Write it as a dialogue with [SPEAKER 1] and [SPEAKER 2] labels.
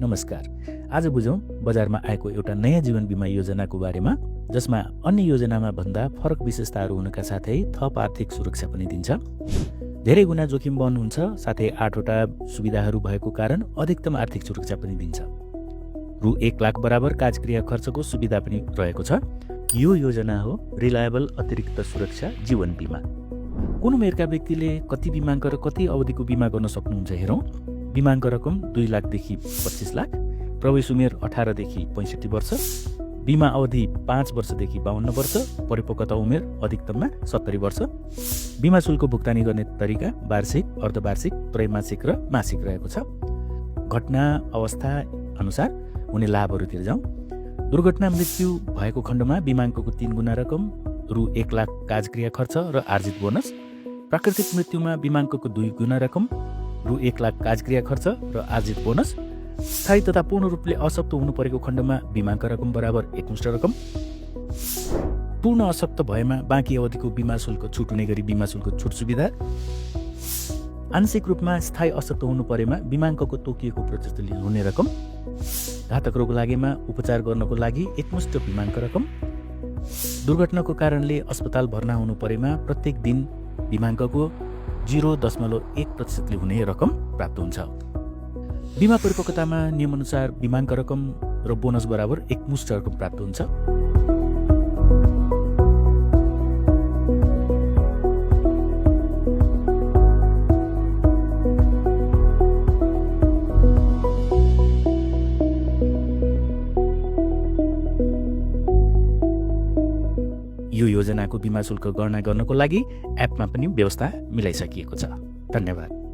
[SPEAKER 1] नमस्कार। आज बुझौँ बजारमा आएको एउटा नयाँ जीवन बिमा योजनाको बारेमा, जसमा अन्य योजनामा भन्दा फरक विशेषताहरू हुनका साथै थप आर्थिक सुरक्षा पनि दिन्छ। धेरै गुणा जोखिम वहन हुन्छ, साथै 8वटा सुविधाहरू भएको कारण अधिकतम आर्थिक सुरक्षा पनि दिन्छ। रु 1 लाख बराबर काजक्रिया खर्चको सुविधा पनि रहेको छ। यो योजना हो रिलायबल अतिरिक्त सुरक्षा जीवन बिमा। कुन उमेरका व्यक्तिले कति बिमाङ्क र कति अवधिको बिमा गर्न सक्नुहुन्छ हेरौँ। बिमाङ्क रकम 2 लाखदेखि 25 लाख, प्रवेश उमेर 18 देखि 65 वर्ष, बिमा अवधि 5 वर्षदेखि 52 वर्ष, परिपक्वता उमेर अधिकतममा 70 वर्ष। बिमा शुल्क भुक्तानी गर्ने तरिका वार्षिक, अर्धवार्षिक, त्रैमासिक र मासिक रहेको छ। घटना अवस्था अनुसार हुने लाभहरूतिर जाउँ। दुर्घटना मृत्यु भएको खण्डमा बिमाङ्कको 3 गुणा रकम, रु 1 लाख काजक्रिया खर्च र आर्जित बोनस। प्राकृतिक मृत्युमा बिमाङ्कको 2 गुणा रकम, रु 1 लाख काजक्रिया खर्च र आर्जित बोनस। स्थायी तथा पूर्ण रूपले अशक्त हुनु परेको खण्डमा बिमाङ्क रकम बराबर एकमुष्ट रकम। पूर्ण अशक्त भएमा बाँकी अवधिको बिमा शुल्क छुट हुने गरी बिमा शुल्क छुट सुविधा। आंशिक रूपमा स्थायी अशक्त हुनु परेमा बिमाङ्कको तोकिएको प्रतिशत हुने रकम। घातक रोग लागेमा उपचार गर्नको लागि एकमुष्ट बिमाङ्क रकम। दुर्घटनाको कारणले अस्पताल भर्ना हुनु परेमा प्रत्येक दिन बिमाङ्कको 0.1% हुने रकम प्राप्त हुन्छ। बिमा परिपक्वतामा नियमअनुसार बिमाङ्क रकम र बोनस बराबर एकमुष्ट रकम प्राप्त हुन्छ। यो योजनाको बिमा शुल्क गणना गर्नको लागि एपमा पनि व्यवस्था मिलाइसकिएको छ। धन्यवाद।